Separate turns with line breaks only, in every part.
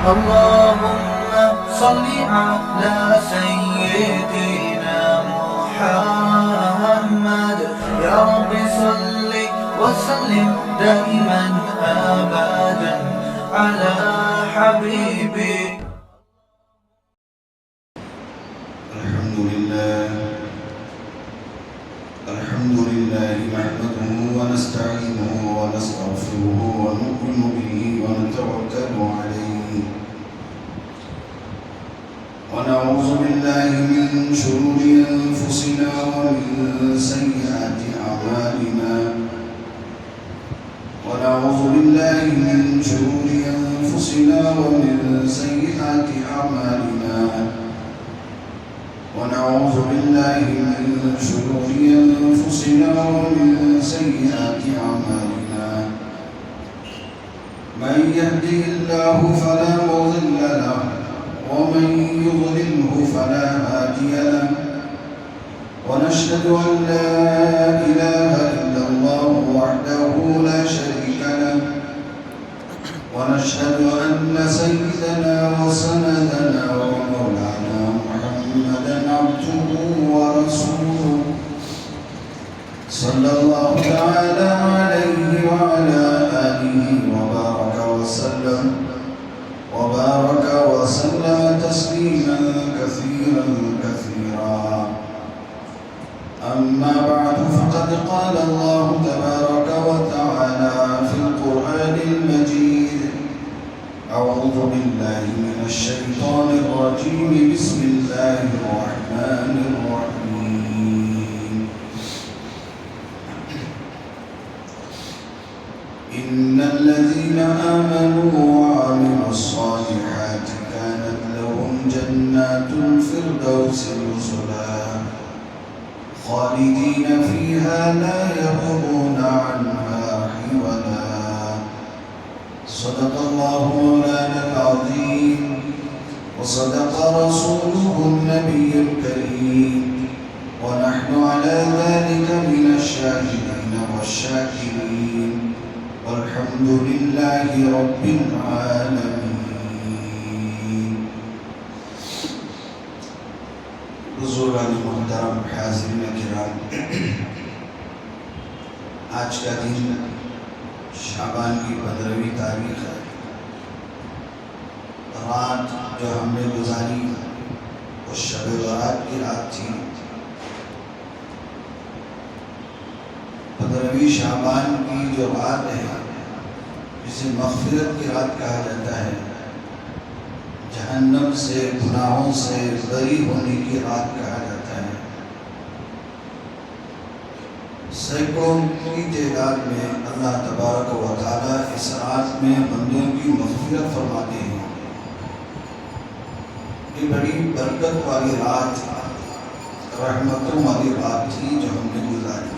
اللهم صل على سيدنا محمد يا رب صل وسلم دائما أبدا على حبيبك.
الحمد لله نحمده ونستعينه ونستغفره ونؤمن به ونتوكل عليه ونعوذ بالله من شرور أنفسنا ومن سيئات أعمالنا ونعوذ بالله من شرور أنفسنا ومن سيئات أعمالنا ونعوذ بالله من شرور أنفسنا ومن سيئات أعمالنا من يهده الله فلا مضل له ومن يضلله فلا هادي له ونشهد أن لا إله إلا الله وحده لا شريك له ونشهد أن سيدنا وسندنا ومولانا محمدا عبده ورسوله صلى الله تعالى عليه وعلى آله وبارك وسلم تسليما كثيرا كثيرا. أما بعد فقد قال الله تبارك وتعالى في القرآن المجيد: أعوذ بالله من الشيطان الرجيم بسم الله الرحمن الرحيم. إن الذين آمنوا وعملوا الصالحات كانت لهم جنات الفردوس نزلا خالدين فيها لا يبغون عنها حولا. صدق الله مولانا العظيم وصدق رسوله النبي الكريم ونحن على ذلك من الشاهدين والشاكرين والحمد لله رب العالمين. بزرگان محترم حاضرین کرام، آج کا دن شعبان کی 15ویں تاریخ ہے. رات جو ہم نے گزاری وہ شب برات کی رات تھی. 15ویں شعبان کی جو رات ہے جسے مغفرت کی رات کہا جاتا ہے، جہنم سے گناہوں سے بری ہونے کی رات کہا جاتا ہے. سینکڑوں کی تعداد میں اللہ تبارک و تعالیٰ اس رات میں بندوں کی مغفرت فرماتے ہیں. یہ بڑی برکت والی رات، رحمتوں والی رات تھی جو ہم نے گزاری.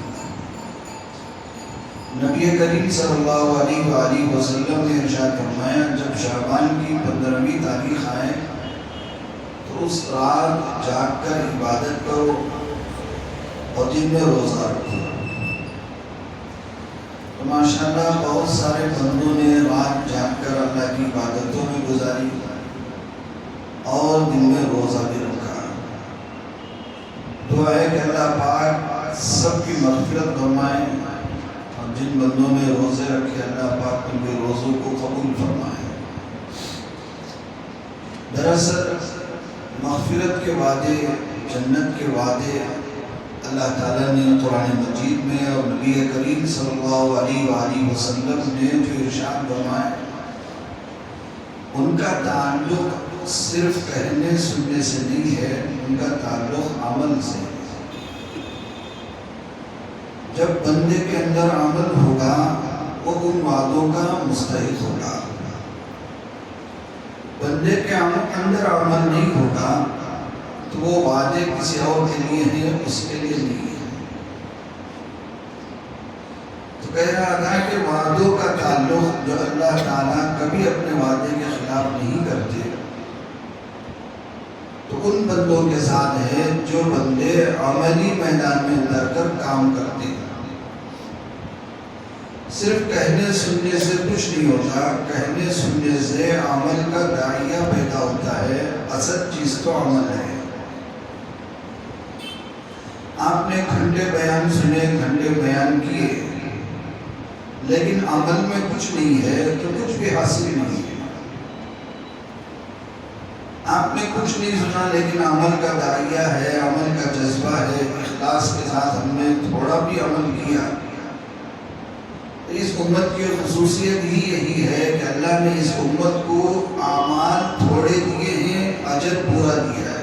نبی کریم صلی اللہ علیہ وآلہ وسلم نے ارشاد فرمایا: جب شعبان کی 15ویں تاریخ آئے تو اس رات جاگ کر عبادت کرو اور دن میں روزہ رکھو. تو ماشاءاللہ بہت سارے بندوں نے رات جاگ کر اللہ کی عبادتوں میں گزاری اور دن میں روزہ بھی رکھا. دعا ہے کہ اللہ پاک سب کی مغفرت فرمائے، اور جن بندوں نے روزے رکھے اللہ پاک ان کے روزوں کو قبول فرمائے. دراصل مغفرت کے وعدے، جنت کے وعدے اللہ تعالیٰ نے قرآن مجید میں اور نبی کریم صلی اللہ علیہ وآلہ وسلم نے جو ارشاد فرمائے، ان کا تعلق صرف کہنے سننے سے نہیں ہے، ان کا تعلق عمل سے. جب بندے کے اندر عمل ہوگا وہ ان وعدوں کا مستحق ہوگا. بندے کے اندر عمل نہیں ہوگا تو وہ وعدے کسی اور کے لیے ہیں، اس کے لیے نہیں ہے. تو کہہ رہا تھا کہ وعدوں کا تعلق جو اللہ تعالیٰ کبھی اپنے وعدے کے خلاف نہیں کرتے تو ان بندوں کے ساتھ ہے جو بندے عملی میدان میں اتر کر کام کرتے ہیں. صرف کہنے سننے سے کچھ نہیں ہوتا، کہنے سننے سے عمل کا داعیہ پیدا ہوتا ہے، اصل چیز تو عمل ہے۔ آپ نے گھنٹے بیان سنے، گھنٹے بیان کیے، لیکن عمل میں کچھ نہیں ہے تو کچھ بھی حاصل نہیں ہے۔ آپ نے کچھ نہیں سنا لیکن عمل کا داعیہ ہے، عمل کا جذبہ ہے، اخلاص کے ساتھ ہم نے تھوڑا بھی عمل کیا۔ اس امت کی خصوصیت ہی یہی ہے کہ اللہ نے اس امت کو اعمال تھوڑے دیے ہیں، اجر پورا دیا ہے۔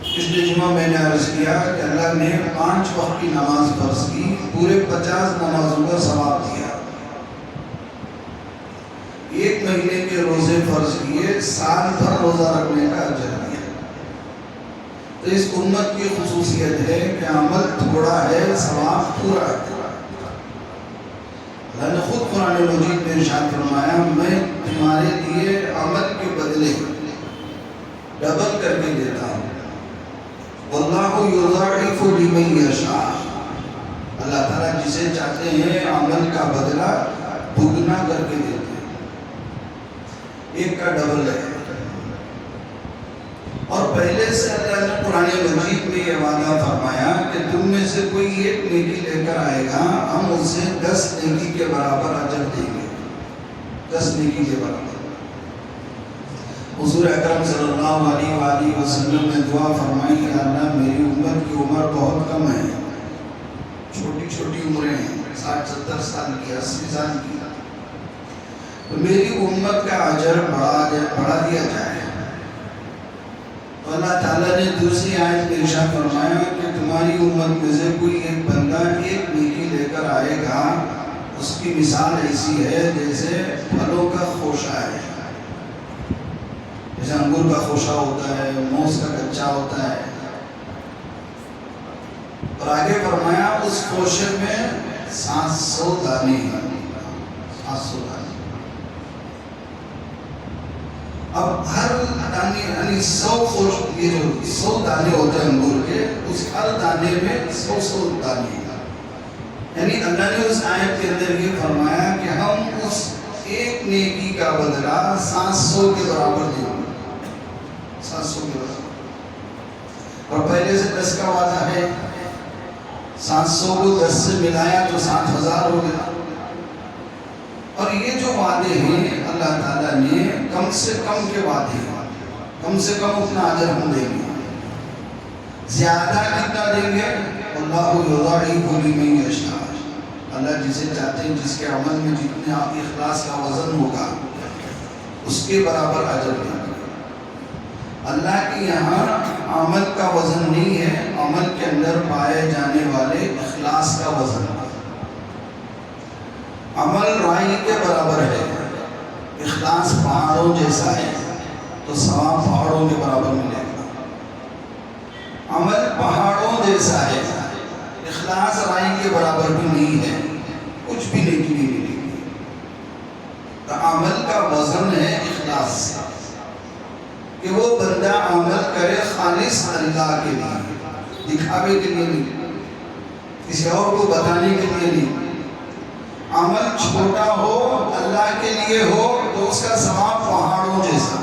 پچھلے جمعہ میں نے عرض کیا کہ اللہ نے 5 وقت کی نماز فرض کی، پورے 50 نمازوں کا ثواب دیا۔ 1 مہینے کے روزے فرض کیے، سال بھر روزہ رکھنے کا اجر دیا۔ تو اس امت کی خصوصیت ہے کہ عمل تھوڑا ہے، ثواب پورا ہے۔ اللہ نے خود قرآن مجید میں ارشاد فرمایا، میں تمہارے لیے عمل کے بدلے ڈبل کر کے دیتا ہوں۔ واللہ یضاعف لمن یشاء، اللہ تعالیٰ جسے چاہتے ہیں عمل کا بدلہ دگنا کر کے دیتے ہیں، ایک کا ڈبل ہے۔ اور پہلے سے اللہ نے قرآن مجید میں یہ وعدہ فرمایا کہ تم میں سے کوئی 1 نیکی لے کر آئے گا، ہم اسے 10 نیکی کے برابر اجر دیں گے، 10 نیکی کے برابر۔ حضور اکرم صلی اللہ علیہ وآلہ وسلم نے دعا فرمائی کہ اللہ میری امت کی عمر بہت کم ہے، چھوٹی چھوٹی عمریں ہیں، 60-70 سال کی، 80 سال کی، تو میری امت کا اجر بڑھا دیا جائے۔ تو اللہ تعالیٰ نے دوسری آیت میں ارشاد فرمایا کہ تمہاری امت میں سے کوئی ایک بندہ 1 نیکی لے کر آئے گا، اس کی مثال ایسی ہے جیسے پھلوں کا خوشہ ہے، جیسے انگور کا خوشہ ہوتا ہے، موز کا کچا ہوتا ہے۔ اور آگے فرمایا اس خوشے میں 700 دانے ہیں، 700 دانے۔ اب ہر دانے یعنی 100 دانے ہوتے ہیں انگور کے، اس ہر دانے میں 100 دانے ہیں۔ یعنی اللہ نے اس آیت کے اندر یہ فرمایا کہ ہم اس 1 نیکی کا بدلہ 700 کے برابر دیں گے، 700 کے برابر۔ اور پہلے سے 10 کا وعدہ ہے، 700 کو 10 سے ملایا تو 7000 ہو گیا۔ اور یہ جو وعدے ہیں اللہ تعالیٰ نے کم سے کم کے وعدے ہیں، کم سے کم اتنا اجر ہم دیں گے، زیادہ کتنا دیں گے؟ اللہ یضاعف لمن یشاء، اللہ جسے چاہتے ہیں جس کے عمل میں جتنے اخلاص کا وزن ہوگا اس کے برابر اجر دیں گے۔ اللہ کے یہاں عمل کا وزن نہیں ہے، عمل کے اندر پائے جانے والے اخلاص کا وزن ہے۔ عمل رائی کے برابر ہے، اخلاص پہاڑوں جیسا ہے تو ثواب پہاڑوں کے برابر ملے گا۔ عمل پہاڑوں جیسا ہے، اخلاص رائی کے برابر بھی نہیں ہے، کچھ بھی نیکی نہیں ملے گی۔ تو عمل کا وزن ہے اخلاص، کہ وہ بندہ عمل کرے خالص اللہ کے لیے، دکھاوے کے لیے نہیں، کسی اور کو بتانے کے لیے نہیں۔ عمل چھوٹا ہو اللہ کے لیے ہو تو اس کا ثواب پہاڑوں جیسا،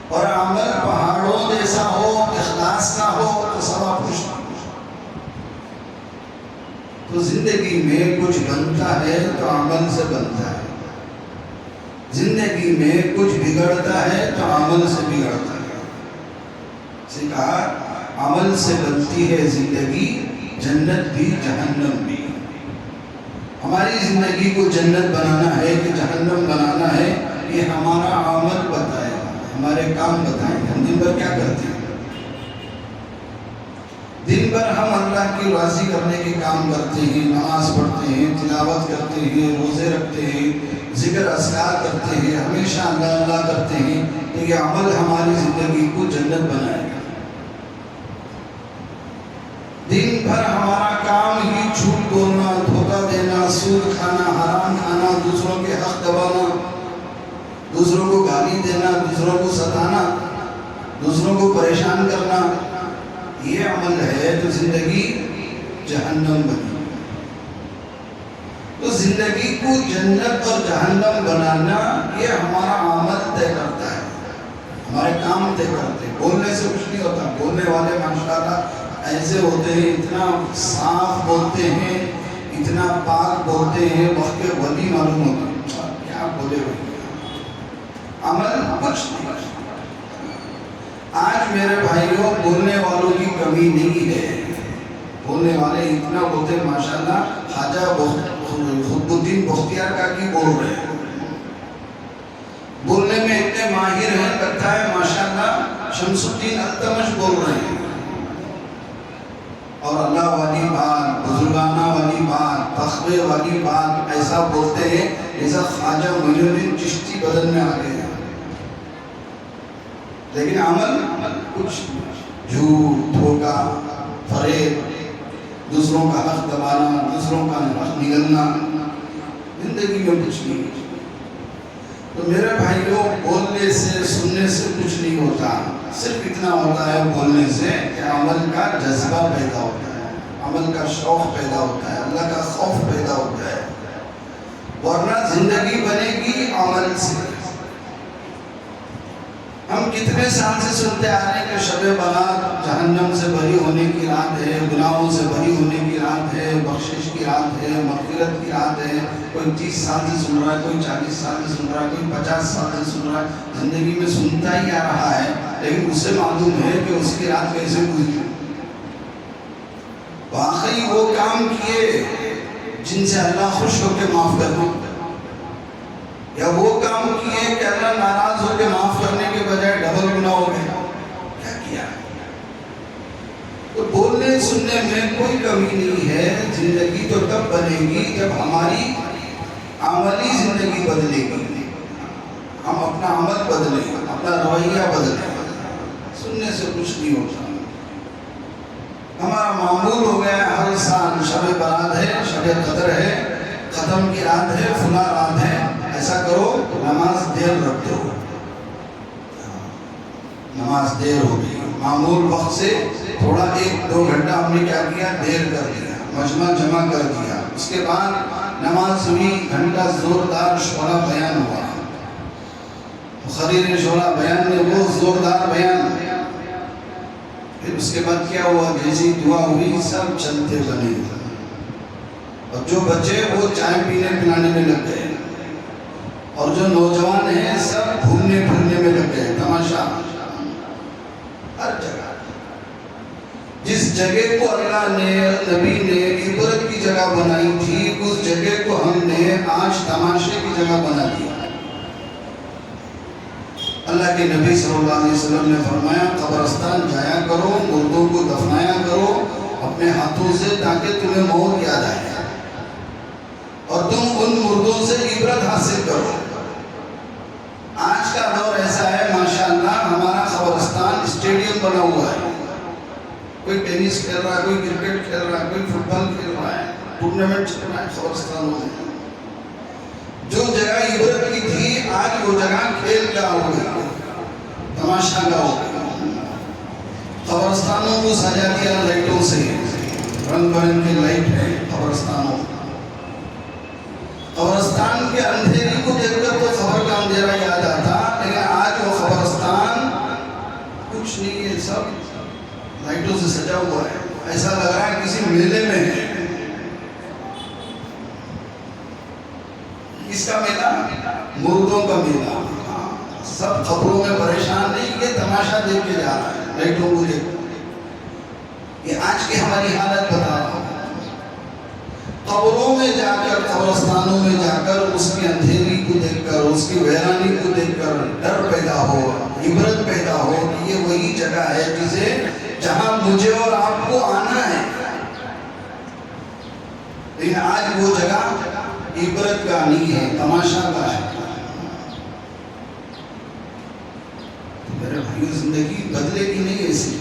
اور عمل پہاڑوں جیسا ہو اخلاص نہ ہو تو ثواب کچھ نہیں۔ تو زندگی میں کچھ بنتا ہے تو عمل سے بنتا ہے، زندگی میں کچھ بگڑتا ہے تو عمل سے بگڑتا ہے۔ سے کہا عمل سے بنتی ہے زندگی، جنت بھی جہنم بھی۔ ہماری زندگی کو جنت بنانا ہے کہ جہنم بنانا ہے، یہ ہمارا عمل بتائے گا، ہمارے کام بتائیں گے۔ ہم دن بھر کیا کرتے ہیں؟ دن بھر ہم اللہ کی راضی کرنے کے کام کرتے ہیں، نماز پڑھتے ہیں، تلاوت کرتے ہیں، روزے رکھتے ہیں، ذکر اذکار کرتے ہیں، ہمیشہ اللہ اللہ کرتے ہیں، تو یہ عمل ہماری زندگی کو جنت بنائے گا۔ دن بھر ہمارا کام ہی جھوٹ بولنا، دھوکہ دینا، سود کھانا، حرام کھانا، دوسروں کے حق دبانا، دوسروں کو گالی دینا، دوسروں کو ستانا، دوسروں کو پریشان کرنا، یہ عمل ہے تو زندگی جہنم بنی۔ زندگی کو جنت اور جہنم بنانا یہ ہمارا عمل طے کرتا ہے، ہمارے کام طے کرتے ہیں۔ بولنے سے کچھ نہیں ہوتا، بولنے والے ماشاءاللہ ایسے ہوتے ہیں، اتنا صاف بولتے ہیں، اتنا پاک بولتے ہیں، وقت کے ولی معلوم ہوتا ہے کیا بولے ہوئے، عمل کچھ نہیں۔ آج میرے بھائیوں بولنے والوں کی کمی نہیں ہے، بولنے والے اتنا بولتے ہیں ماشاءاللہ، خواجہ قطب الدین بختیار کاکی بول رہے ہیں، بولنے میں اتنے ماہر ہیں، لگتا ہے ماشاءاللہ شمس الدین التمش بول رہے ہیں، اور اللہ والی بات، بزرگانہ والی بات، تخبے والی بات ایسا بولتے ہیں جیسا خواجہ معین الدین چشتی بدن میں آ گئے ہیں، لیکن عمل کچھ جھوٹ، دھوکہ، فریب، دوسروں کا حق دبانا، دوسروں کا حق نگلنا، زندگی میں کچھ نہیں۔ تو میرے بھائیوں بولنے سے سننے سے کچھ نہیں ہوتا، صرف اتنا ہوتا ہے بولنے سے کہ عمل کا جذبہ پیدا ہوتا ہے، عمل کا شوق پیدا ہوتا ہے، اللہ کا خوف پیدا ہوتا ہے، ورنہ زندگی بنے گی عمل سے۔ ہم کتنے سال سے سنتے آ رہے ہیں کہ شب برات جہنم سے بری ہونے کی رات ہے، گناہوں سے بری ہونے کی رات ہے، بخشش کی رات ہے، مغفرت کی رات ہے۔ کوئی 30 سال سے سن رہا ہے، کوئی 40 سال سے سن رہا ہے، کوئی 50 سال سے سن رہا ہے، زندگی میں سنتا ہی آ رہا ہے، لیکن اسے معلوم ہے کہ اس کی رات کیسے گزری۔ واقعی وہ کام کیے جن سے اللہ خوش ہو کے معاف کر دے، یا وہ کام کیے کہ اللہ ناراض ہو کے معاف کرنے کے بجائے ڈبل گناہ ہو گیا، کیا کیا؟ تو بولنے سننے میں کوئی کمی نہیں ہے، زندگی تو تب بنے گی جب ہماری عملی زندگی بدلے گی، ہم اپنا عمل بدلیں، اپنا رویہ بدلیں، سننے سے کچھ نہیں ہوتا۔ ہمارا معمول ہو گیا ہر سال شب برات ہے، شب قدر ہے، ختم کی رات ہے، فلاں رات ہے، ایسا کرو نماز دیر رکھ دو، نماز دیر ہو گئی، معمول وقت سے تھوڑا 1-2 گھنٹہ ہم نے کیا کیا، دیر کر دیا، مجمع جمع کر دیا، اس کے بعد نماز ہوئی، گھنٹہ زوردار شعلہ بیان ہوا، مخرر شعلہ بیان نے وہ زوردار بیان، پھر اس کے بعد کیا ہوا، جیسی دعا ہوئی سب چلتے بنے، اور جو بچے وہ چائے پینے پلانے میں لگ گئے، اور جو نوجوان ہیں سب گھومنے پھرنے میں لگ گئے، تماشا ہر جگہ۔ جس جگہ کو اللہ نے، نبی نے عبرت کی جگہ بنائی تھی، اس جگہ کو ہم نے آج تماشے کی جگہ بنا دیا۔ اللہ کے نبی صلی اللہ علیہ وسلم نے فرمایا قبرستان جایا کرو، مردوں کو دفنایا کرو اپنے ہاتھوں سے، تاکہ تمہیں موت یاد آئے اور تم ان مردوں سے عبرت حاصل کرو۔ آج کا دور ایسا ہے ماشاءاللہ، ہمارا قبرستان اسٹیڈیم بنا ہوا ہے، کوئی ٹینس کھیل رہا ہے، کوئی کرکٹ کھیل رہا ہے، کوئی فٹ بال کھیل رہا ہے، ٹورنامنٹ چل رہا ہے قبرستانوں میں۔ جو جگہ عبرت کی تھی آج وہ جگہ کھیل کا ہو گئی، تماشا کا ہو گئی۔ قبرستانوں کو سجا دیا لائٹوں سے، رنگ برنگ کی لائٹ ہے قبرستانوں۔ قبرستان کے اندھیری کو دیکھ کر تو قبر کا اندھیرا یاد آتا، لیکن آج وہ قبرستان کچھ نہیں ہے، سب لائٹوں سے سجا ہوا ہے، ایسا لگ رہا ہے کسی میلے میں ہے۔ کس کا میلہ؟ مردوں کا میلہ۔ سب قبروں میں پریشان نہیں، یہ تماشا دیکھ کے جا رہا ہے، لائٹوں کو دیکھ کر۔ یہ آج کی ہماری حالت بتا رہا ہوں۔ قبروں میں جا کر، قبرستانوں میں جا کر اس کی اندھیری کو دیکھ کر، اس کی ویرانی کو دیکھ کر ڈر پیدا ہو، عبرت پیدا ہو کہ یہ وہی جگہ ہے جہاں مجھے اور آپ کو آنا ہے۔ لیکن آج وہ جگہ عبرت کا نہیں ہے، تماشا کا ہے۔ میرے بھائیو زندگی بدلے گی نہیں ایسی،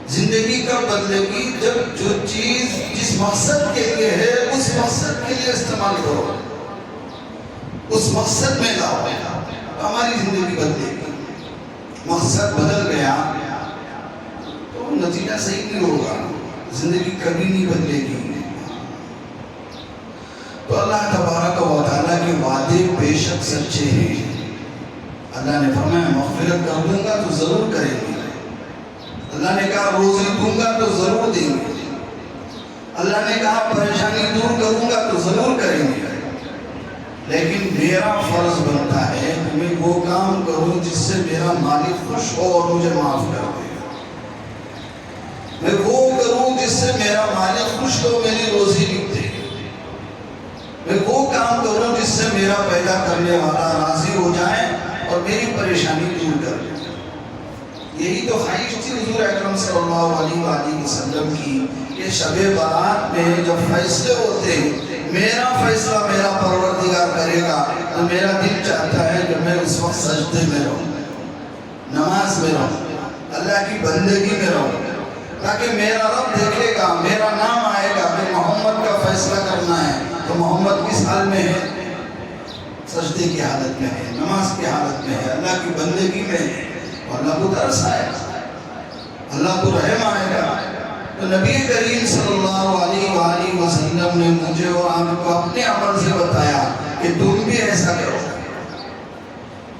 زندگی کب بدلے گی جب جو چیز جس مقصد کے لیے ہے اس مقصد کے لیے استعمال کرو، اس مقصد میں لاؤ، ہماری زندگی بدلے گی۔ مقصد بدل گیا تو نتیجہ صحیح نہیں ہوگا، زندگی کبھی نہیں بدلے گی۔ تو اللہ تبارک و تعالیٰ کے وعدے بے شک سچے ہیں. اللہ نے فرمایا مغفرت کر دوں گا تو ضرور کریں گے. اللہ نے کہا روزی دوں گا تو ضرور دیں گے. اللہ نے کہا پریشانی دور کروں گا تو ضرور کریں گے. لیکن میرا فرض بنتا ہے کہ میں وہ کام کروں جس سے میرا مالک خوش ہو اور مجھے معاف کر دے. میں وہ کروں جس سے میرا مالک خوش ہو، میری روزی لکھ دے. میں وہ کام کروں جس سے میرا پیدا کرنے والا راضی ہو جائے اور میری پریشانی دور کر دے. یہی تو خواہش تھی حضور اکرم صلی اللہ علیہ وآلہ وسلم کی کہ شب برات میں جب فیصلے ہوتے ہیں، میرا فیصلہ میرا پروردگار کرے گا تو میرا دل چاہتا ہے کہ میں اس وقت سجدے میں رہوں، نماز میں رہوں، اللہ کی بندگی میں رہوں، تاکہ میرا رب دیکھے گا، میرا نام آئے گا کہ محمد کا فیصلہ کرنا ہے تو محمد کس حال میں ہے؟ سجدے کی حالت میں ہے، نماز کی حالت میں ہے، اللہ کی بندگی میں ہے. اللہ کو ترس آئے گا، اللہ کو رحم آئے گا. تو نبی کریم صلی اللہ علیہ وآلہ وسلم نے مجھے اور آپ کو اپنے عمل سے بتایا کہ تم بھی ایسا کرو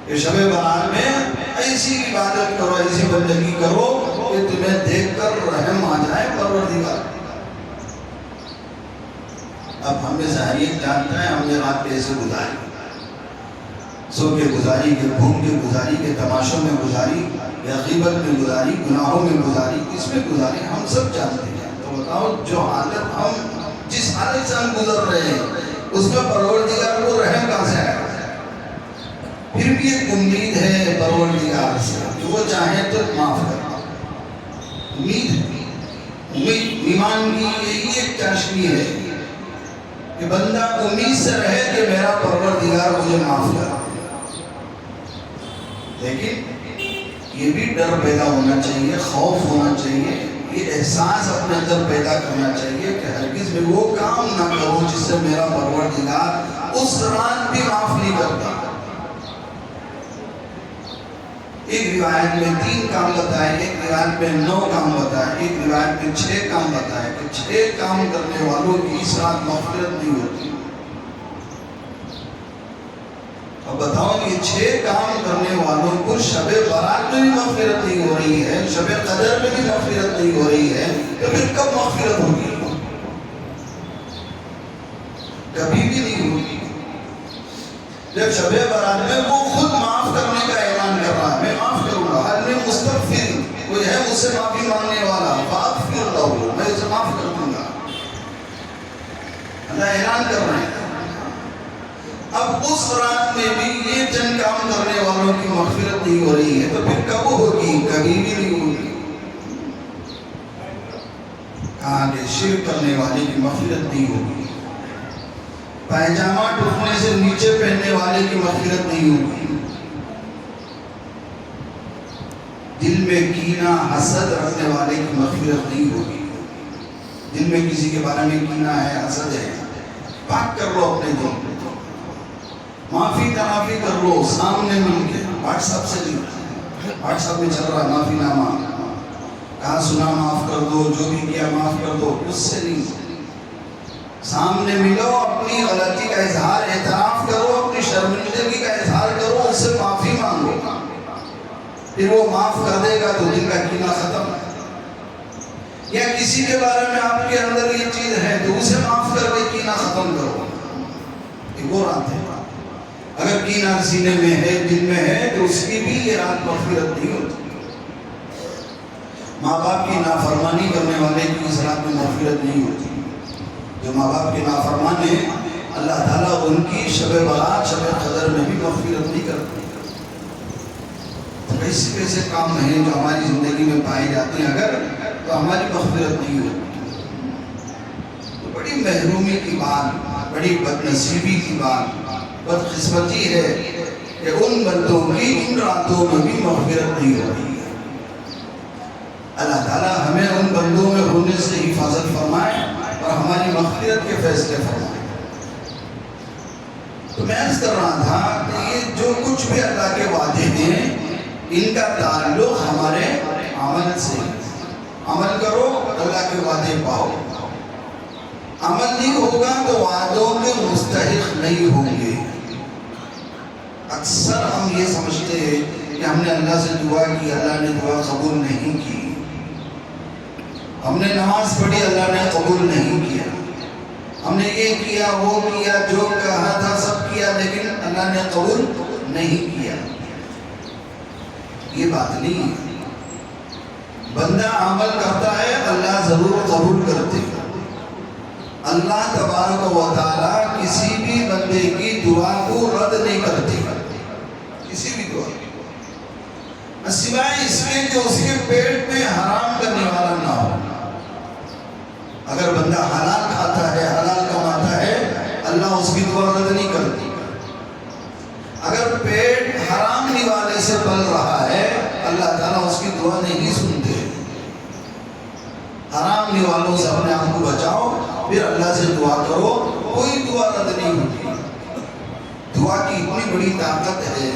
کہ شب برات میں ایسی عبادت کرو، ایسی بندگی کرو کہ تمہیں دیکھ کر رحم آ جائے پروردگار. اب ہمیں ظاہریت جانتا ہے، ہم نے رات کیسے گزاری، سو کے گزاری کہ گھوم کے گزاری کہ تماشوں میں گزاری یا غیبت میں گزاری، گناہوں میں گزاری، کس میں گزاری ہم سب جانتے ہیں. تو بتاؤ جو حالت ہم جس حالت سے ہم گزر رہے ہیں اس میں پروردگار کو رحم کہاں سے آئے گا؟ پھر بھی ایک امید ہے پروردگار سے کہ وہ چاہے تو معاف کر. امید ہے، امید ایمان کی یہی ایک چاشنی ہے کہ بندہ امید سے رہے کہ میرا پروردگار مجھے معاف کر. لیکن یہ بھی ڈر پیدا ہونا چاہیے، خوف ہونا چاہیے، یہ احساس اپنے اندر پیدا کرنا چاہیے کہ ہرگز میں وہ کام نہ کروں جس سے میرا پروردگار اس رات بھی معاف نہیں کرتا. ایک روایت میں 3 کام بتائے، ایک روایت میں 9 کام بتائے، ایک روایت میں 6 کام بتائے کہ 6 کام کرنے والوں کی اس رات مغفرت نہیں ہوتی. اب بتاؤ یہ 6 کام کرنے والوں کو شب برات میں بھی مغفرت نہیں ہو رہی ہے، شب قدر میں بھی مغفرت نہیں ہو رہی ہے، تو پھر کب مغفرت ہوگی؟ کبھی بھی نہیں ہوگی. جب شب برات میں وہ خود معاف کرنے کا اعلان کر رہا ہے، میں معاف کروں گا، حل مستغفر، کوئی ہے مجھ سے معافی مانگنے والا، فاغفر لہ، میں اسے معاف کر دوں گا. اللہ اعلان کر رہے ہیں. اب اس رات میں بھی یہ چند کام کرنے والوں کی مغفرت نہیں ہو رہی ہے تو پھر کب ہوگی؟ کبھی بھی نہیں ہوگی. کہا کہ شرک کرنے والے کی مغفرت نہیں ہوگی، پائجامہ ٹوٹنے سے نیچے پہننے والے کی مغفرت نہیں ہوگی، دل میں کینہ حسد رکھنے والے کی مغفرت نہیں ہوگی. دل میں کسی کے بارے میں کینہ ہے، حسد ہے، پاک کر لو اپنے دل کو، معافی تلافی کر لو سامنے مل کے. واٹس ایپ سے نہیں، واٹس ایپ میں چل رہا ہے معافی نامہ، کہاں سنا معاف کر دو، جو بھی کیا معاف کر دو، اس سے نہیں. سامنے ملو، اپنی غلطی کا اظہار، اعتراف کرو، اپنی شرمندگی کا اظہار کرو، اس سے معافی مانگو، پھر وہ معاف کر دے گا تو دل کا کینہ ختم. یا کسی کے بارے میں آپ کے اندر یہ چیز ہے تو اسے معاف کر کے کینہ ختم کرو. ایک اور رات ہے، اگر کینہ سینے میں ہے، دل میں ہے تو اس کی بھی یہ رات مغفرت نہیں ہوتی. ماں باپ کی نافرمانی کرنے والے کی اس رات میں مغفرت نہیں ہوتی. جو ماں باپ کے نافرمان ہیں اللہ تعالیٰ ان کی شب برات، شب قدر میں بھی مغفرت نہیں کرتے. ایسے ایسے کام ہیں جو ہماری زندگی میں پائے جاتے ہیں، اگر تو ہماری مغفرت نہیں ہوتی. تو بڑی محرومی کی بات، بڑی بدنصیبی کی بات، بدقسمتی ہے کہ ان بندوں کی ان راتوں میں بھی مغفرت نہیں ہو رہی ہے. اللہ تعالیٰ ہمیں ان بندوں میں ہونے سے حفاظت فرمائے اور ہماری مغفرت کے فیصلے فرمائے. تو میں عرض کر رہا تھا کہ یہ جو کچھ بھی اللہ کے وعدے ہیں ان کا تعلق ہمارے عمل سے. عمل کرو اللہ کے وعدے پاؤ، عمل نہیں ہوگا تو وعدوں کے مستحق نہیں ہوں گے۔ اکثر ہم یہ سمجھتے ہیں کہ ہم نے اللہ سے دعا کی، اللہ نے دعا قبول نہیں کی، ہم نے نماز پڑھی، اللہ نے قبول نہیں کیا، ہم نے یہ کیا وہ کیا، جو کہا تھا سب کیا، لیکن اللہ نے قبول نہیں کیا۔ یہ بات نہیں ہے۔ بندہ عمل کرتا ہے، اللہ ضرور قبول کرتے ہیں۔ اللہ تبارک و تعالی کسی بھی بندے کی دعا کو رد نہیں کرتے، کسی بھی دعا کو، سوائے اس کے جو اس کے پیٹ میں حرام کرنے والا نہ ہو۔ اگر بندہ حلال کھاتا ہے، حلال کماتا ہے، اللہ اس کی دعا رد نہیں کرتی۔ اگر پیٹ حرام نوالے سے پل رہا ہے، اللہ تعالیٰ اس کی دعا نہیں سنتے۔ حرام نوالوں سے اپنے آپ کو بچاؤ، پھر اللہ سے دعا کرو، کوئی دعا رد نہیں ہوتی۔ دعا کی اتنی بڑی طاقت ہے،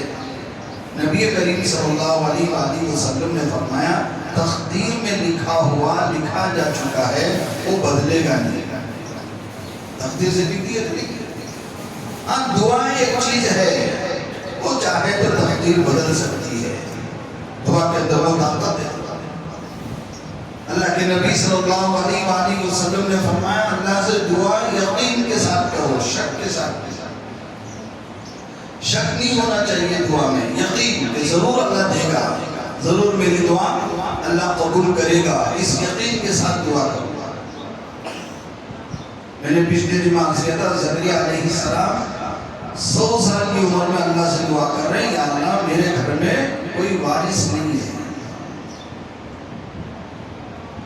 نبی کریم صلی اللہ علیہ وآلہ وسلم نے فرمایا تقدیر میں لکھا ہوا لکھا جا چکا ہے، وہ بدلے گا نہیں۔ تقدیر سے لکھ دیا تو لکھ دیا۔ ہاں دعا ایک چیز ہے، وہ چاہے تو تقدیر بدل سکتی ہے، دعا کے اندر وہ طاقت ہے۔ اللہ کے نبی صلی اللہ علیہ وآلہ وسلم نے فرمایا اللہ سے دعا یقین کے ساتھ کرو، شک کے ساتھ۔ شک نہیں ہونا چاہیے دعا میں، یقین کہ ضرور اللہ دے گا، ضرور میری دعا اللہ قبول کرے گا، اس یقین کے ساتھ دعا کرو۔ میں نے پچھلے جمعہ کیا تھا، زکریا علیہ السلام 100 سال کی عمر میں اللہ سے دعا کر رہے ہیں، یا اللہ میرے گھر میں کوئی وارث نہیں ہے،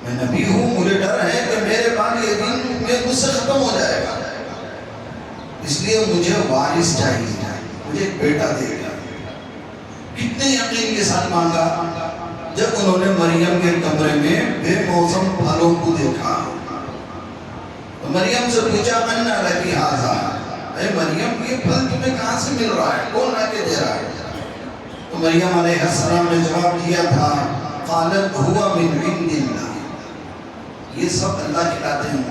میں نبی ہوں، مجھے ڈر ہے کہ میرے بعد یہ دین مجھ سے ختم ہو جائے گا، اس لیے مجھے وارث چاہیے، مجھے ایک بیٹا دے گا۔ کتنے یقین کے ساتھ مانگا، جب انہوں نے مریم کے کمرے میں بے موسم پھلوں کو دیکھا تو مریم سے پوچھا انا لکی ھذا، اے مریم یہ پھل تمہیں کہاں سے مل رہا ہے، کون لا کے دے رہا ہے؟ تو مریم علیہ السلام نے جواب دیا تھا قالت ہوا من عند اللہ، یہ سب اللہ کھلاتے ہیں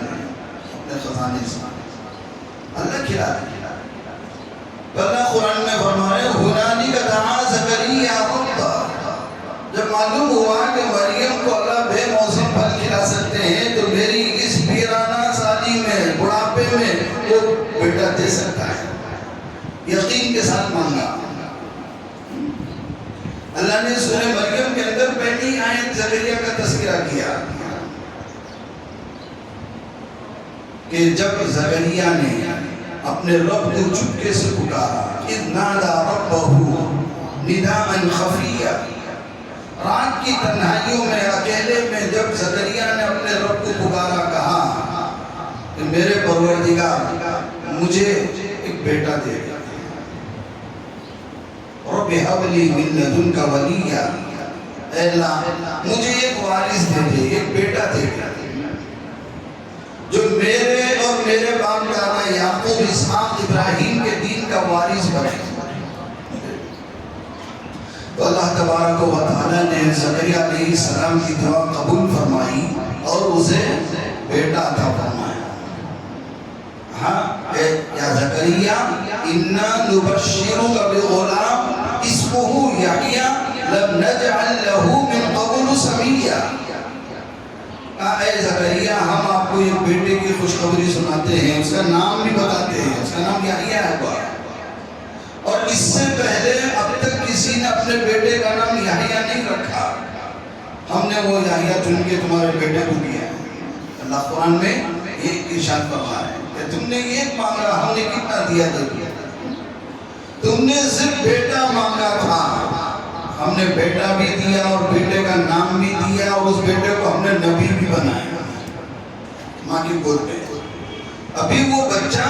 اپنے خزانے سے، اللہ کھلاتے ہیں۔ اللہ قرآن میں فرما رہے ہنالک دعا زکریا ربہ، جب معلوم ہوا کہ مریم کو اللہ بے موسم پھل کھلا سکتے ہیں تو میری اس پیرانہ سالی میں، بڑھاپے میں وہ بیٹا دے سکتا ہے، یقین کے ساتھ مانگا۔ اللہ نے سورہ مریم کے اندر پہلی آیت زکریا کا تذکرہ کیا کہ جب زکریا نے اپنے رب کو چپکے سے پکارا، اذ نادا ربہ نداء خفیا، رات کی تنہائیوں میں اکیلے میں جب زکریا نے اپنے رب کو پکارا، کہا کہ میرے پروردگار مجھے ایک بیٹا دے گا، رب ہب لی من لدنک ولیا، اے اللہ مجھے ایک وارث دے دے، ایک بیٹا دے دے جو میرے اور میرے باپ دادا یعقوب اسحاق ابراہیم کے دین کا وارث بنے۔ تو اللہ تبارک و تعالیٰ نے زکریا علیہ السلام کی دعا قبول فرمائی اور اسے بیٹا عطا فرمایا۔ ہاں یا زکریا انا نبشرک بغلام اسمہ یحییٰ لم نجعل لہ من قبل سمیا، اے زکریا ہم آپ کو ایک بیٹے کی خوشخبری سناتے ہیں، اس کا نام بھی بتاتے ہیں، اس کا نام یحییٰ ہے، اور اس سے پہلے اب تک کسی نے اپنے بیٹے کا نام یحییٰ نہیں رکھا، ہم نے وہ یحییٰ چن کے تمہارے بیٹے کو دیا ہے۔ اللہ قرآن میں یہ ارشاد فرما ہے کہ تم نے یہ مانگا، ہم نے کتنا دیا تھا، تم نے صرف بیٹا مانگا تھا، ہم نے بیٹا بھی دیا اور بیٹے کا نام بھی دیا، اور اس بیٹے کو ہم نے نبی بھی بنایا ماں کی گود میں۔ ابھی وہ بچہ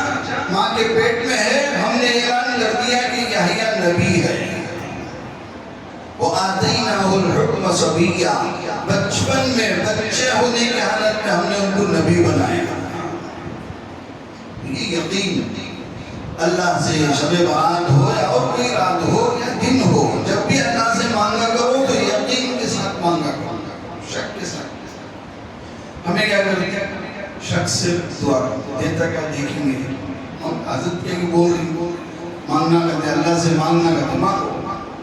ماں کے پیٹ میں ہے، ہم نے اعلان کر دیا کہ یحییٰ نبی ہے۔ وَآتَيْنَاهُ الْحُكْمَ صَبِيًّا، بچپن میں بچے ہونے کی حالت میں ہم نے ان کو نبی بنایا۔ یہ یقین اللہ سے شب برات ہو یا اور کوئی رات ہو یا دن ہو، جب بھی اللہ سے مانگا کرو تو یقین کے ساتھ مانگا کرو، شک کے ساتھ۔ ہمیں کیا کریں؟ شک سے دعا کرو۔ دیتا کیا دیکھیں گے. حضرت کیا بول رہی مانگنا کہتے اللہ سے مانگنا کہتے مانگو.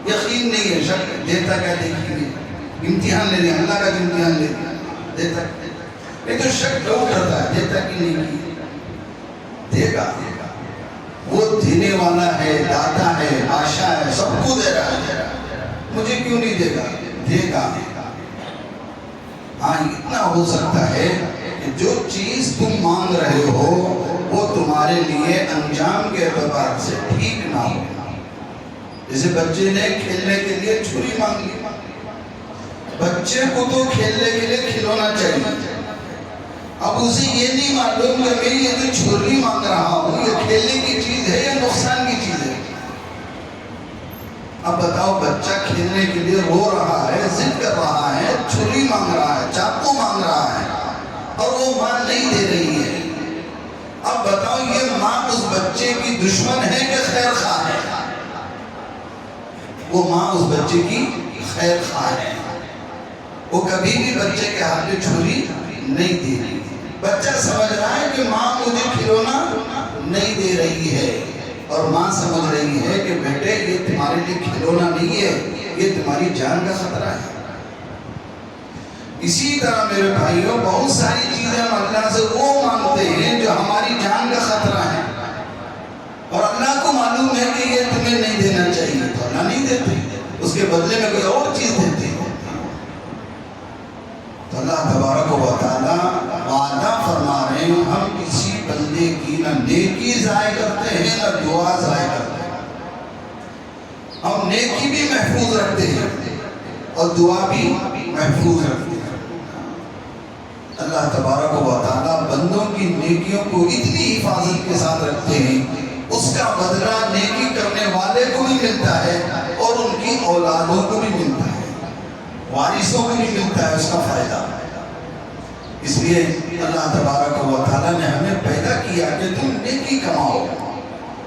یقین نہیں ہے شک دیتا کیا دیکھیں گے. امتحان لے رہے اللہ کا جو امتحان لے رہے دیتا یہ تو شک لوگ کرتا ہے دیتا کہ نہیں دے گا. وہ دینے والا ہے داتا ہے بادشاہ ہے سب کو دے رہا ہے. مجھے کیوں نہیں دے گا دے گا. ہاں اتنا ہو سکتا ہے کہ جو چیز تم مانگ رہے ہو وہ تمہارے لیے انجام کے اعتبار سے ٹھیک نہ ہو. جیسے بچے نے کھیلنے کے لیے چھری مانگ لی. بچے کو تو کھیلنے کے لیے کھلونا چاہیے. اب اسے یہ نہیں معلوم کہ میں یہ جو چھری مانگ رہا ہوں یہ کھیلنے کی چیز ہے یا نقصان کی چیز ہے. اب بتاؤ بچہ کھیلنے کے لیے رو رہا ہے ضد کر رہا ہے چھری مانگ رہا ہے چاقو مانگ رہا ہے اور وہ ماں نہیں دے رہی ہے. اب بتاؤ یہ ماں اس بچے کی دشمن ہے کہ خیر خواہ ہے؟ وہ ماں اس بچے کی خیر خواہ ہے. وہ کبھی بھی بچے کے ہاتھ میں چھری نہیں دے رہی. بچہ سمجھ رہا ہے کہ ماں مجھے کھلونا نہیں دے رہی ہے اور ماں سمجھ رہی ہے کہ بیٹے یہ تمہارے لیے کھلونا نہیں ہے یہ تمہاری جان کا خطرہ ہے. اسی طرح میرے بھائیوں بہت ساری چیزیں ہم اللہ سے وہ مانگتے ہیں جو ہماری جان کا خطرہ ہے اور اللہ کو معلوم ہے کہ یہ تمہیں نہیں دینا چاہیے تو اللہ نہیں دیتے. اس کے بدلے میں کوئی اور چیز دیتے ہیں. تو اللہ تبارک و تعالیٰ وعدہ فرما رہے ہیں ہم کسی بندے کی نہ نیکی ضائع کرتے ہیں نہ دعا ضائع کرتے ہیں. ہم نیکی بھی محفوظ رکھتے ہیں اور دعا بھی محفوظ رکھتے ہیں. اللہ تبارک و تعالیٰ بندوں کی نیکیوں کو اتنی حفاظت کے ساتھ رکھتے ہیں اس کا بدلہ نیکی کرنے والے کو بھی ملتا ہے اور ان کی اولادوں کو بھی ملتا ہے وارثوں کو بھی ملتا ہے اس کا فائدہ. اس لیے اللہ تبارک و تعالیٰ نے ہمیں پیدا کیا کہ تم نیکی کماؤ.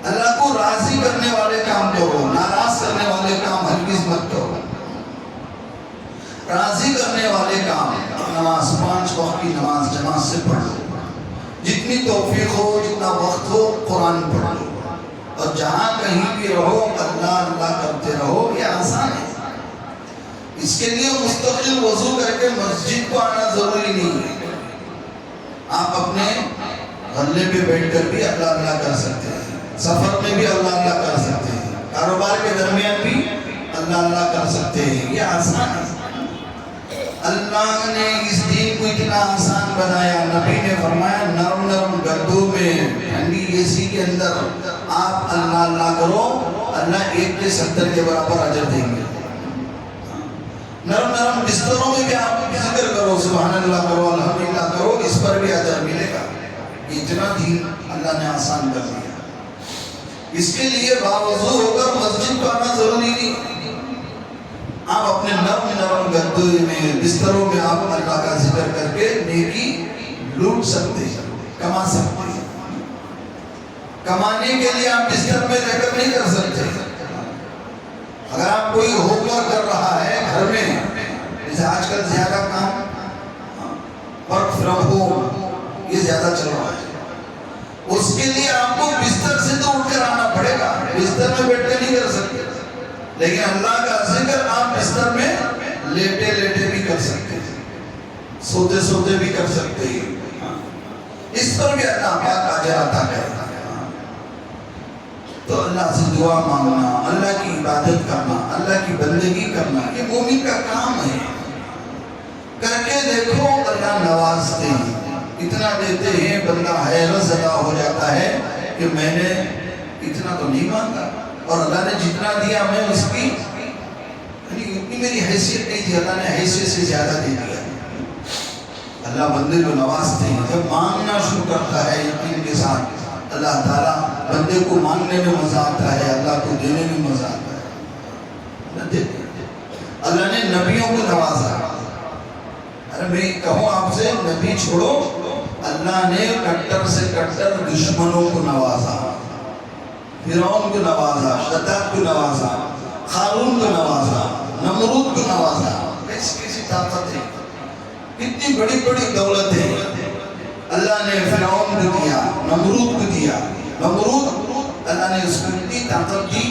اللہ کو راضی کرنے والے کام کرو ناراض کرنے والے کام ہرگز مت کرو. راضی کرنے والے کام نماز 5 وقت کی نماز جماعت سے پڑھ لو. جتنی توفیق ہو جتنا وقت ہو قرآن پڑھ لو اور جہاں کہیں بھی رہو اللہ اللہ کرتے رہو. یہ آسان ہے. اس کے لیے مستقل وضو کر کے مسجد کو آنا ضروری نہیں ہے. آپ اپنے غلے پہ بیٹھ کر بھی اللہ اللہ کر سکتے ہیں. سفر میں بھی اللہ اللہ کر سکتے ہیں. کاروبار کے درمیان بھی اللہ اللہ کر سکتے ہیں. یہ آسان ہے. اللہ نے اس دین کو اتنا آسان بنایا. نبی نے فرمایا نرم نرم گدوں میں ٹھنڈی اے سی کے اندر آپ اللہ اللہ کرو اللہ 1 کے 70 کے برابر اجر دیں گے. نرم نرم بستروں میں بھی آپ ذکر کرو سبحان اللہ کرو الحمدللہ کرو اس پر بھی اجر ملے گا. اتنا دین اللہ نے آسان کر دیا. اس کے لیے باوضو ہو کر مسجد کو آنا ضروری نہیں. آپ اپنے نرم نرم گدوں میں بستروں میں آپ اللہ کا ذکر کر کے نیکی لوٹ سکتے ہیں کما سکتے ہیں. کمانے کے لیے آپ بستر میں رہ کر نہیں کر سکتے. اگر آپ کوئی ہوم ورک کر رہا ہے گھر میں جیسے آج کل زیادہ کام ورک فرام ہوم یہ زیادہ چل رہا ہے اس کے لیے آپ کو بستر سے تو اٹھ کر آنا پڑے گا. بستر میں بیٹھ کے نہیں کر سکتے لیکن اللہ کا ذکر آپ بستر میں لیٹے لیٹے بھی کر سکتے ہیں سوتے سوتے بھی کر سکتے ہیں. اس پر بھی اللہ پاک اجر عطا کرتا ہے. تو اللہ سے دعا مانگنا اللہ کی عبادت کرنا اللہ کی بندگی کرنا یہ مومن کا کام ہے. کر کے دیکھو اللہ نوازتے ہیں. اتنا دیتے ہیں بندہ حیرت زدہ ہو جاتا ہے کہ میں نے اتنا تو نہیں مانگا اور اللہ نے جتنا دیا میں اس کی اتنی میری حیثیت نہیں تھی اللہ نے حیثیت سے زیادہ دے دیا. اللہ بندے کو نوازتے ہیں. جب مانگنا شروع کرتا ہے یقین کے ساتھ اللہ تعالیٰ بندے کو مانگنے میں مزہ آتا ہے اللہ کو دینے میں مزہ آتا ہے. اللہ نے نبیوں کو نوازا. ارے میں کہوں آپ سے نبی چھوڑو اللہ نے کٹر سے کٹر دشمنوں کو نوازا. فرعون کو نوازا شداد کو نوازا قارون کو نوازا نمرود کو نوازا. کیسی کیسی طاقت ہے کتنی بڑی بڑی دولت ہے اللہ نے فرعون کو دیا، نمرود کو دیا۔ نمرود اللہ نے اس کو اتنی طاقت دی،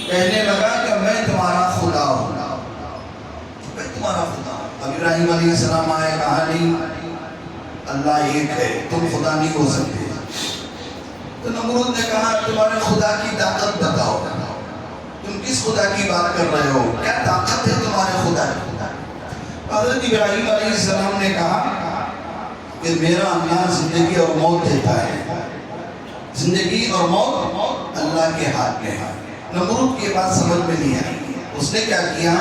کہنے لگا کہ میں تمہارا خدا ہوں، میں تمہارا خدا ہوں۔ اب ابراہیم علیہ السلام آئے، کہا نہیں اللہ ایک ہے، تم خدا نہیں ہو سکتے۔ تو نمرود نے کہا تمہارے خدا کی طاقت بتاؤ، تم کس خدا کی بات کر رہے ہو، کیا طاقت ہے تمہارے خدا کی؟ حضرت ابراہیم علیہ السلام نے کہا کہ میرا اللہ زندگی اور موت دیتا ہے، زندگی اور موت اللہ کے ہاتھ میں ہے۔ نمرود کی بات سمجھ میں نہیں آئی، اس نے کیا کیا،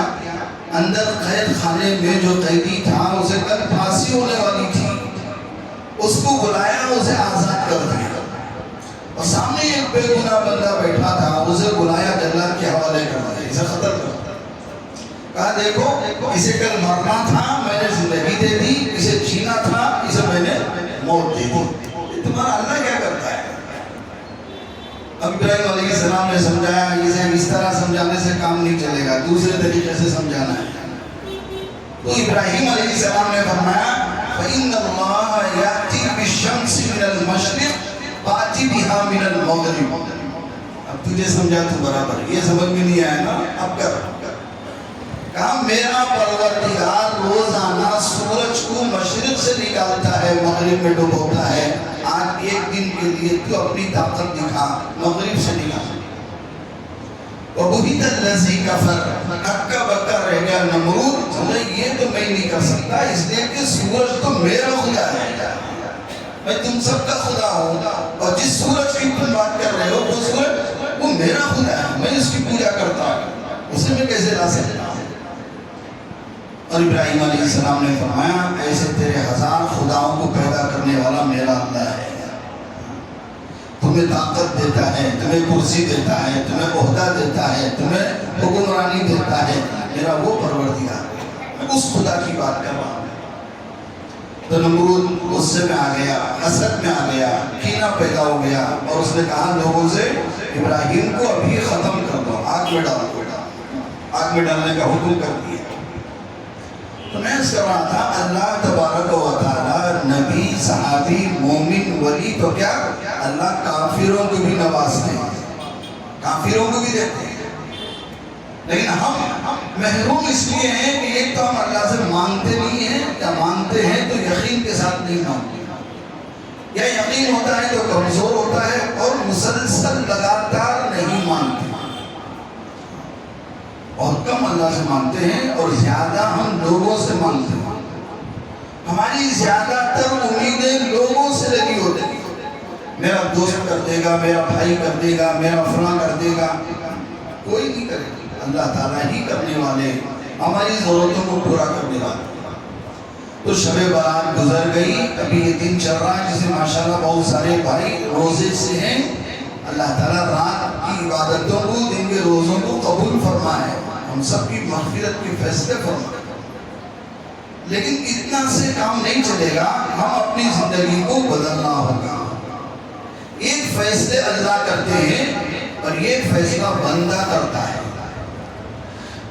اندر قید خانے میں جو قیدی تھا اسے کل پھانسی ہونے والی تھی، اس کو بلایا، اسے آزاد کر دیا، اور سامنے ایک بے گناہ بندہ بیٹھا تھا، اسے بلایا جلاد کے حوالے کر دیا، اسے قتل کر دیا۔ کہا دیکھو اسے کل مرنا تھا میں نے زندگی دے دی، اسے جینا تھا اسے میں نے موت دے دی، تمہارا اللہ کیا کرتا ہے؟ اب ابراہیم علیہ السلام نے سمجھایا اسے اس طرح سمجھانے سے کام نہیں چلے گا، دوسرے طریقے سے سمجھانا ہے۔ تو ابراہیم علیہ السلام نے فرمایا فَإِنَّ اللَّهَ يَأْتِي بِالشَّمْسِ مِنَ الْمَشْرِقِ فَأْتِ بِهَا مِنَ الْمَغْرِبِ۔ اب تجھے سمجھا تو برابر، یہ سمجھ میں نہیں آیا نا، اب کر کہا میرا پروردگار روزانہ سورج کو مشرق سے نکالتا ہے مغرب میں ڈبوتا ہے، آج ایک دن کے لیے تو اپنی طاقت دکھا، مغرب سے نکال۔ وَبُهِتَ الَّذِي كَفَرَ، ہکا بکا رہ گیا نمرود، سمجھے یہ تو میں نہیں کر سکتا، اس لیے کہ سورج تو میرا خدا ہے، میں تم سب کا خدا ہوں، اور جس سورج کی تم بات کر رہے ہو وہ سورج وہ میرا خدا ہے، میں اس کی پوجا کرتا ہوں، اسے میں کیسے لا سکتا ہوں؟ اور ابراہیم علیہ السلام نے فرمایا ایسے تیرے ہزار خداؤں کو پیدا کرنے والا میرا اللہ ہے، تمہیں طاقت دیتا ہے، تمہیں کرسی دیتا ہے، تمہیں عہدہ دیتا ہے، تمہیں حکمرانی دیتا ہے، میرا وہ پروردگار ہے، میں اس خدا کی بات کر رہا ہوں۔ تو نمرود غصے میں آ گیا، حسد میں آ گیا، کینہ پیدا ہو گیا، اور اس نے کہا لوگوں سے ابراہیم کو ابھی ختم کر دو، آگ میں ڈال دو، آگ میں ڈالنے کا حکم کر دیا۔ تو میں اس کر رہا تھا اللہ تبارک و تعالی نبی، صحابی، مومن، ولی تو کیا اللہ کافروں کو بھی نوازتے ہیں، کافروں کو بھی دیتے ہیں، لیکن ہم محروم اس لیے ہیں کہ ایک تو ہم اللہ سے مانگتے نہیں ہیں، یا مانگتے ہیں تو یقین کے ساتھ نہیں مانگتے، یا یقین ہوتا ہے تو کمزور ہوتا ہے، اور مسلسل لگاتار نہیں مانگتے، بہت کم اللہ سے مانگتے ہیں، اور زیادہ ہم لوگوں سے مانگتے ہیں، ہماری زیادہ تر امیدیں لوگوں سے لگی ہوتی ہیں، میرا دوست کر دے گا، میرا بھائی کر دے گا، میرا فلاں کر دے گا، کوئی نہیں کرے گا، اللہ تعالیٰ ہی کرنے والے، ہماری ضرورتوں کو پورا کرنے والے۔ تو شب برات گزر گئی، ابھی یہ دن چل رہا ہے جسے ماشاءاللہ بہت سارے بھائی روزے سے ہیں، اللہ تعالیٰ رات کی عبادتوں کو، دن کے روزوں کو قبول فرمائے، ہم سب کی مغفرت کے فیصلے فرمائے۔ لیکن اتنا سے کام نہیں چلے گا، ہم اپنی زندگی کو بدلنا ہوگا۔ ایک فیصلے اللہ کرتے ہیں اور یہ فیصلہ بندہ کرتا ہے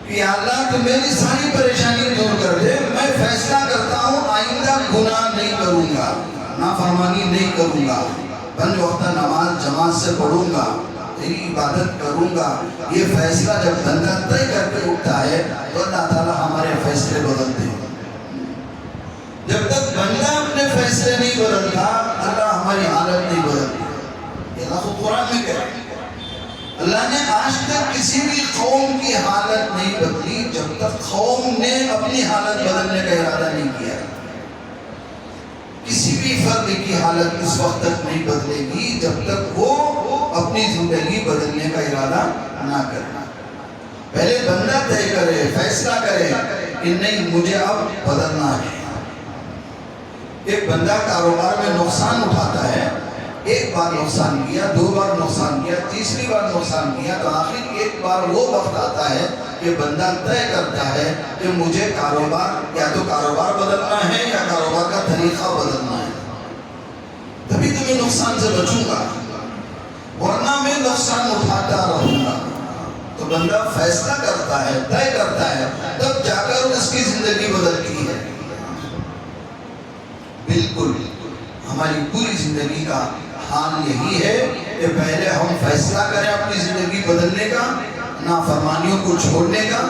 کہ اللہ تو میری ساری پریشانی دور کر دے، میں فیصلہ کرتا ہوں آئندہ گناہ نہیں کروں گا، نافرمانی نہیں کروں گا، پنج وقت نماز جماعت سے پڑھوں گا، تیری عبادت کروں گا۔ یہ فیصلہ جب بندہ طے کر کے اٹھتا ہے تو اللہ تعالیٰ ہمارے فیصلے بدلتے ہیں۔ جب تک بندہ اپنے فیصلے نہیں بدلتا اللہ ہماری حالت نہیں بدلتی۔ یہ اللہ خود قرآن میں کہہ رہا ہے، اللہ نے آج تک کسی بھی قوم کی حالت نہیں بدلی جب تک قوم نے اپنی حالت بدلنے کا ارادہ نہیں کیا۔ کسی بھی فرد کی حالت اس وقت تک نہیں بدلے گی جب تک وہ اپنی زندگی بدلنے کا ارادہ نہ کرے۔ پہلے بندہ طے کرے، فیصلہ کرے کہ نہیں مجھے اب بدلنا ہے۔ ایک بندہ کاروبار میں نقصان اٹھاتا ہے، ایک بار نقصان کیا، دو بار نقصان کیا، تیسری بار نقصان کیا، تو آخر ایک بار وہ وقت آتا ہے کہ بندہ طے کرتا ہے کہ مجھے کاروبار یا تو کاروبار بدلنا ہے یا کاروبار کا طریقہ بدلنا ہے، تبھی تو میں نقصان سے بچوں گا، ورنہ میں نقصان اٹھاتا رہوں گا۔ تو بندہ فیصلہ کرتا ہے، طے کرتا ہے، تب جا کر اس کی زندگی بدلتی ہے۔ بالکل ہماری پوری زندگی کا حال یہی ہے کہ پہلے ہم فیصلہ کریں اپنی زندگی بدلنے کا، نافرمانیوں کو چھوڑنے کا.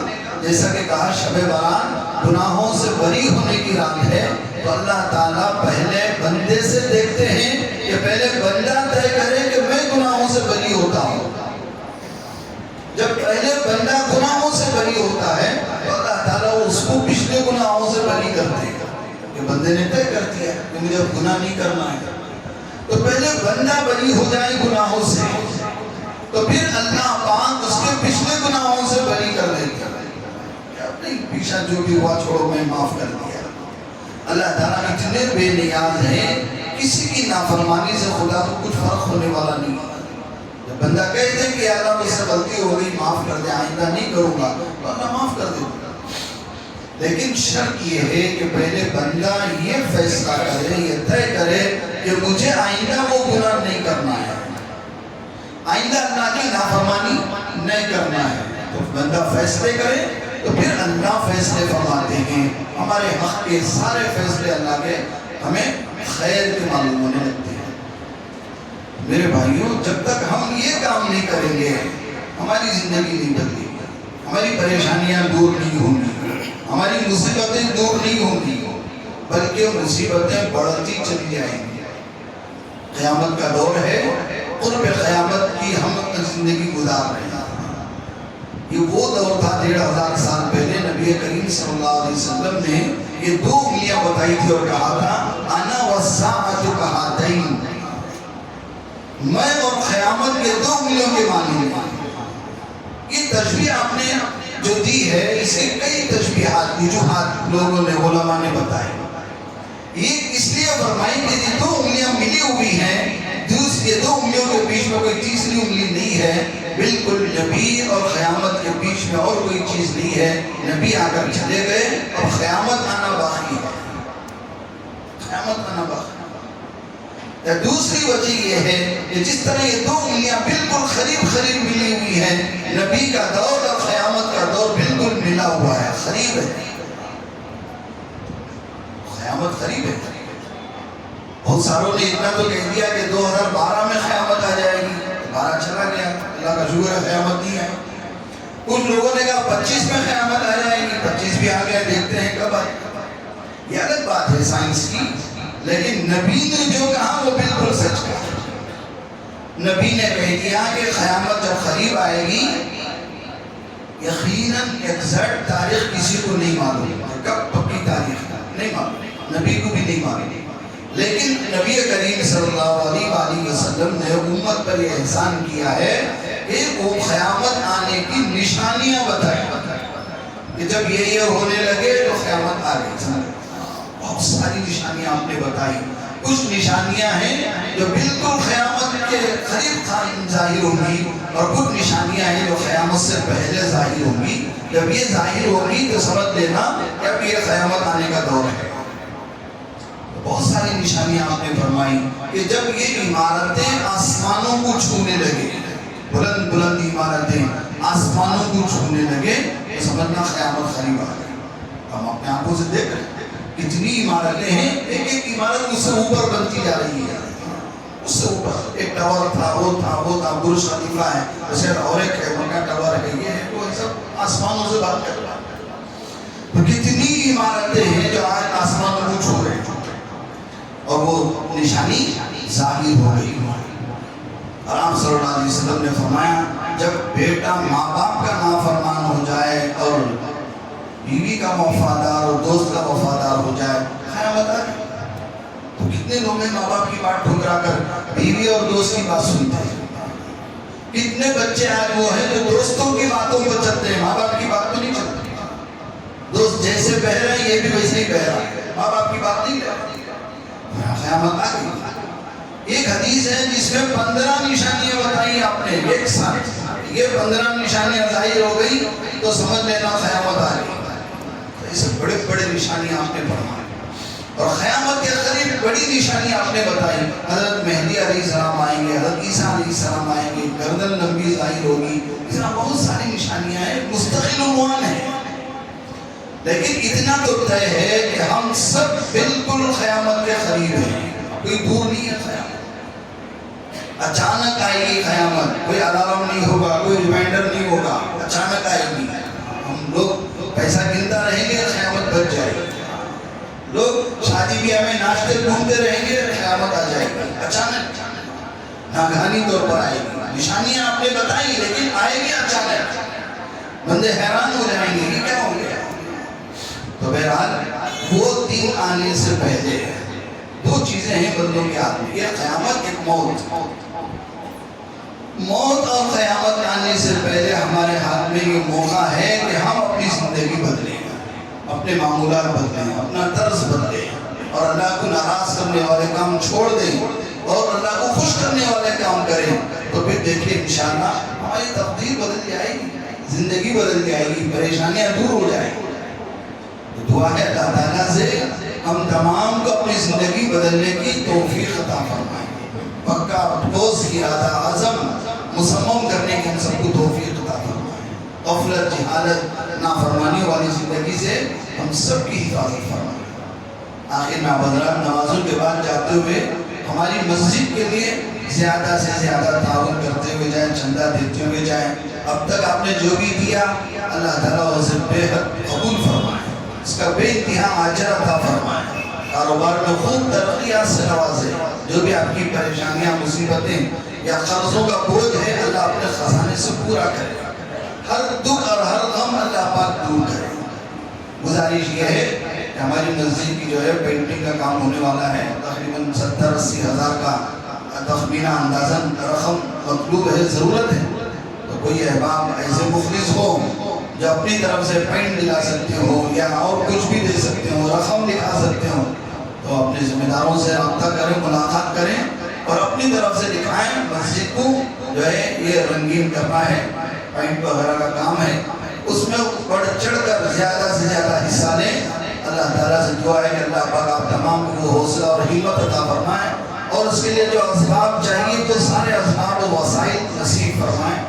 جیسا کہ کہا شب برات گناہوں سے بری ہونے کی رات ہے، تو اللہ تعالیٰ پہلے بندے سے دیکھتے ہیں کہ پہلے بندہ طے کرے کہ میں گناہوں سے بری ہوتا ہوں. جب پہلے بندہ گناہوں سے بری ہوتا ہے تو اللہ تعالیٰ اس کو پچھلے گناہوں سے بری کرتے ہیں کہ بندے نے طے کر دیا کہ مجھے اب گناہ نہیں کرنا ہے. تو پہلے بندہ بری ہو جائے گناہوں سے، تو پھر اللہ پاک اس کے پچھلے گناہوں سے بری کر دیتے ہیں. نہیں، پیچھا جو بھی ہوا چھوڑو، میں معاف کر دیا. اللہ تعالیٰ اتنے بے نیاز ہیں، کسی کی نافرمانی سے خدا کو کچھ فرق ہونے والا نہیں. جب بندہ کہہ دے کہ اللہ مجھ سے غلطی ہو گئی، معاف کر دے، آئندہ نہیں کروں گا، تو اللہ معاف کر دے. لیکن شرط یہ ہے کہ پہلے بندہ یہ فیصلہ کرے، یہ طے کرے کہ مجھے آئندہ وہ گناہ نہیں کرنا ہے، آئندہ اللہ کی نافرمانی نہیں کرنا ہے. تو بندہ فیصلے کرے تو پھر اللہ فیصلے فرماتے ہیں. ہمارے حق کے سارے فیصلے اللہ کے ہمیں خیر کے معلوم ہونے لگتے ہیں. میرے بھائیوں، جب تک ہم یہ کام نہیں کریں گے ہماری زندگی نہیں بدلے گی، ہماری پریشانیاں دور نہیں ہوں گی، ہماری مصیبتیں دور نہیں ہوں گی، بلکہ مصیبتیں بڑھتی چلی جائیں گی. قیامت کا دور ہے، قرب قیامت کی ہم زندگی گزار رہے ہیں. یہ وہ دور تھا 1500 سال پہلے نبی کریم صلی اللہ علیہ وسلم نے یہ 2 انگلیاں بتائی تھی اور کہا تھا انا والساعۃ کہاتین، میں اور قیامت کے 2 انگلیوں کے معنی ہیں. یہ تشبیہ آپ نے جو دی ہے، اس کے کئی تشبیہات وجوہات لوگوں نے، علماء نے بتائے. یہ اس لیے فرمائی کہ یہ 2 انگلیاں ملی ہوئی ہیں، دوسری 2 انگلیوں کے بیچ میں کوئی تیسری انگلی نہیں ہے. بالکل نبی اور قیامت کے بیچ میں اور کوئی چیز نہیں ہے. نبی آ کر چلے گئے، اور قیامت آنا باقی ہے، قیامت آنا باقی ہے. دوسری وجہ یہ ہے کہ جس طرح یہ 2 انگلیاں بالکل قریب قریب ملی ہوئی ہیں، نبی کا دور اور قیامت کا دور بالکل ملا ہوا ہے، قریب ہے. قیامت قریب ہے. بہت ساروں نے اتنا تو کہہ دیا کہ 2012 میں قیامت آ جائے گی. 12 چلا گیا، اللہ کا شکر ہے قیامت نہیں ہے. کچھ لوگوں نے کہا 25 میں قیامت آ جائے گی. 25 بھی آ گیا، دیکھتے ہیں کب آئے. یہ الگ بات ہے سائنس کی، لیکن نبی نے جو کہا وہ بالکل سچ کہا. نبی نے کہہ دیا کہ قیامت جب قریب آئے گی، یقیناً ایگزیکٹ تاریخ کسی کو نہیں معلوم، کب پکی تاریخ نہیں معلوم، نبی کو بھی نہیں معلوم. لیکن نبی کریم صلی اللہ علیہ وآلہ وسلم نے امت پر یہ احسان کیا ہے کہ وہ قیامت آنے کی نشانیاں بتائیں کہ جب یہ ہونے لگے تو قیامت آ گئی. بہت ساری نشانیاں آپ نے بتائی. کچھ نشانیاں ہیں جو بالکل قیامت کے قریب ظاہر ہوں گی، اور کچھ نشانیاں ہیں جو قیامت سے پہلے ظاہر ہوں گی. جب یہ ظاہر ہوگی تو سمجھ لینا کہ اب یہ قیامت آنے کا دور ہے. بہت ساری نشانیاں آپ نے فرمائی کہ جب یہ عمارتیں آسمانوں کو چھونے لگے، بلند بلند عمارتیں آسمانوں کو چھونے لگے، تو سمجھنا قیامت قریب آ گئی. ہم اپنے آنکھوں سے دیکھ رہے ہیں کتنی عمارتیں ہیں، ایک ایک عمارت اس سے اوپر بنتی جا رہی ہے. اس سے اوپر ایک ٹاور تھا، وہ تھا برج خلیفہ ہے، اسے اور ایک ہے مکہ ٹاور ہے، یہ ہے وہ سب آسمانوں سے بات کر رہا ہے. تو کتنی عمارتیں ہیں جو آج آسمانوں کو چھو رہے ہیں، اور وہ نشانی ظاہر ہو گئی. اور آپ صلی اللہ علیہ وسلم نے فرمایا جب بیٹا ماں باپ کا نافرمان ہو جائے اور بیوی کا وفادار اور دوست کا وفادار ہو جائے، قیامت آ گئی. تو کتنے لوگ ہیں ماں باپ کی بات ٹھکرا کر بیوی اور دوست کی بات سنتے ہیں. کتنے بچے آج وہ ہیں جو دوستوں کی باتوں پر چلتے ہیں، ماں باپ کی بات تو نہیں چلتے. دوست جیسے بہ رہے ہیں یہ بھی ویسے ہی بہ رہا ہے، ماں باپ کی بات نہیں کرتے. قیامت آ گئی. ایک حدیث ہے جس میں 15 نشانیاں بتائی آپ نے ایک ساتھ. یہ 15 نشانیاں ظاہر ہو گئی تو سمجھ لینا قیامت آ گئی. ایسے بڑے بڑے نشانیاں آپ نے فرمائی. اور قیامت کے قریب بڑی نشانیاں آپ نے بتائی. حضرت مہدی علیہ السلام آئیں گے، حضرت عیسیٰ علیہ السلام آئیں گے، گردن لمبی ظاہر ہوگی. اس طرح بہت ساری نشانیاں ہیں، مستقل عنوان ہیں. لیکن اتنا تو طے ہے کہ ہم سب بالکل قیامت کے قریب ہیں. کوئی دور نہیں ہے قیامت، اچانک آئے گی قیامت، کوئی الارم نہیں ہوگا، کوئی ریمائنڈر نہیں ہوگا، اچانک آئے گی. ہم لوگ پیسہ گنتا رہیں گے، قیامت بچ جائے گی. لوگ شادی بیاہ میں ناشتے ڈھونڈتے رہیں گے، قیامت آ جائے گی اچانک، ناگہانی طور پر آئے گی. نشانیاں آپ نے بتائی لیکن آئے گی اچانک، بندے حیران ہو جائیں گے کہ کیا ہو گیا. تو بہرحال وہ دن آنے سے پہلے دو چیزیں ہیں بندوں کے ہاتھ میں، ایک قیامت، ایک موت. موت اور قیامت آنے سے پہلے ہمارے ہاتھ میں یہ موقع ہے کہ ہم اپنی زندگی بدلیں، اپنے معمولات بدلیں، اپنا طرز بدلیں، اور اللہ کو ناراض کرنے والے کام چھوڑ دیں اور اللہ کو خوش کرنے والے کام کریں. تو پھر دیکھیں انشاءاللہ ہماری تقدیر بدل جائے گی، زندگی بدل جائے گی، پریشانیاں دور ہو جائیں گی. دعا ہے اللہ تعالیٰ سے ہم تمام کو اپنی زندگی بدلنے کی توفیق عطا فرمائے، پکا ٹھوس ارادہ عزم مصمم کرنے کی ہم سب کو توفیق عطا فرمائے. غفلت، جہالت، نافرمانی والی زندگی سے ہم سب کی حفاظت فرمائے. آخر میں آپ حضرات نمازوں کے بعد جاتے ہوئے ہماری مسجد کے لیے زیادہ سے زیادہ تعاون کرتے ہوئے جائیں، چندہ دیتے ہوئے جائیں. اب تک آپ نے جو بھی دیا اللہ تعالیٰ اسے بے حد قبول فرمائے، اس کا بے انتہا اجر عطا فرمائے. کاروبار میں خوب ترقیات سے نوازے. جو بھی آپ کی پریشانیاں، مصیبتیں یا قرضوں کا بوجھ ہے اللہ اپنے خزانے سے پورا کرے. ہر دکھ اور ہر غم اللہ پاک دور کرے. گزارش یہ ہے کہ ہماری مسجد کی جو ہے پینٹنگ کا کام ہونے والا ہے، تقریباً 70-80 ہزار کا تخمینہ اندازاً رقم مطلوب ہے، ضرورت ہے. تو کوئی احباب ایسے مخلص ہو جو اپنی طرف سے پینٹ دلا سکتے ہو یا اور کچھ بھی دے سکتے ہو، رقم لکھا سکتے ہو، تو اپنے ذمہ داروں سے رابطہ کریں، ملاقات کریں اور اپنی طرف سے دکھائیں. مسجد کو جو ہے یہ رنگین کرنا ہے، پینٹ وغیرہ کا کام ہے، اس میں بڑھ چڑھ کر زیادہ سے زیادہ حصہ لیں. اللہ تعالیٰ سے دعا ہے کہ اللہ پاک آپ تمام کو حوصلہ اور ہمت عطا فرمائیں، اور اس کے لیے جو اسباب چاہیے تو سارے اسباب و وسائل نصیب فرمائیں،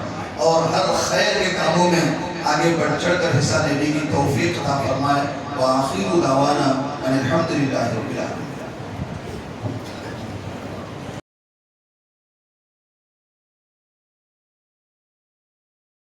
اور ہر خیر کے کاموں میں آگے بڑھ چڑھ کر حصہ لینے کی توفیق عطا فرمائے. وآخر دعوانا ان الحمد للہ رب العالمین.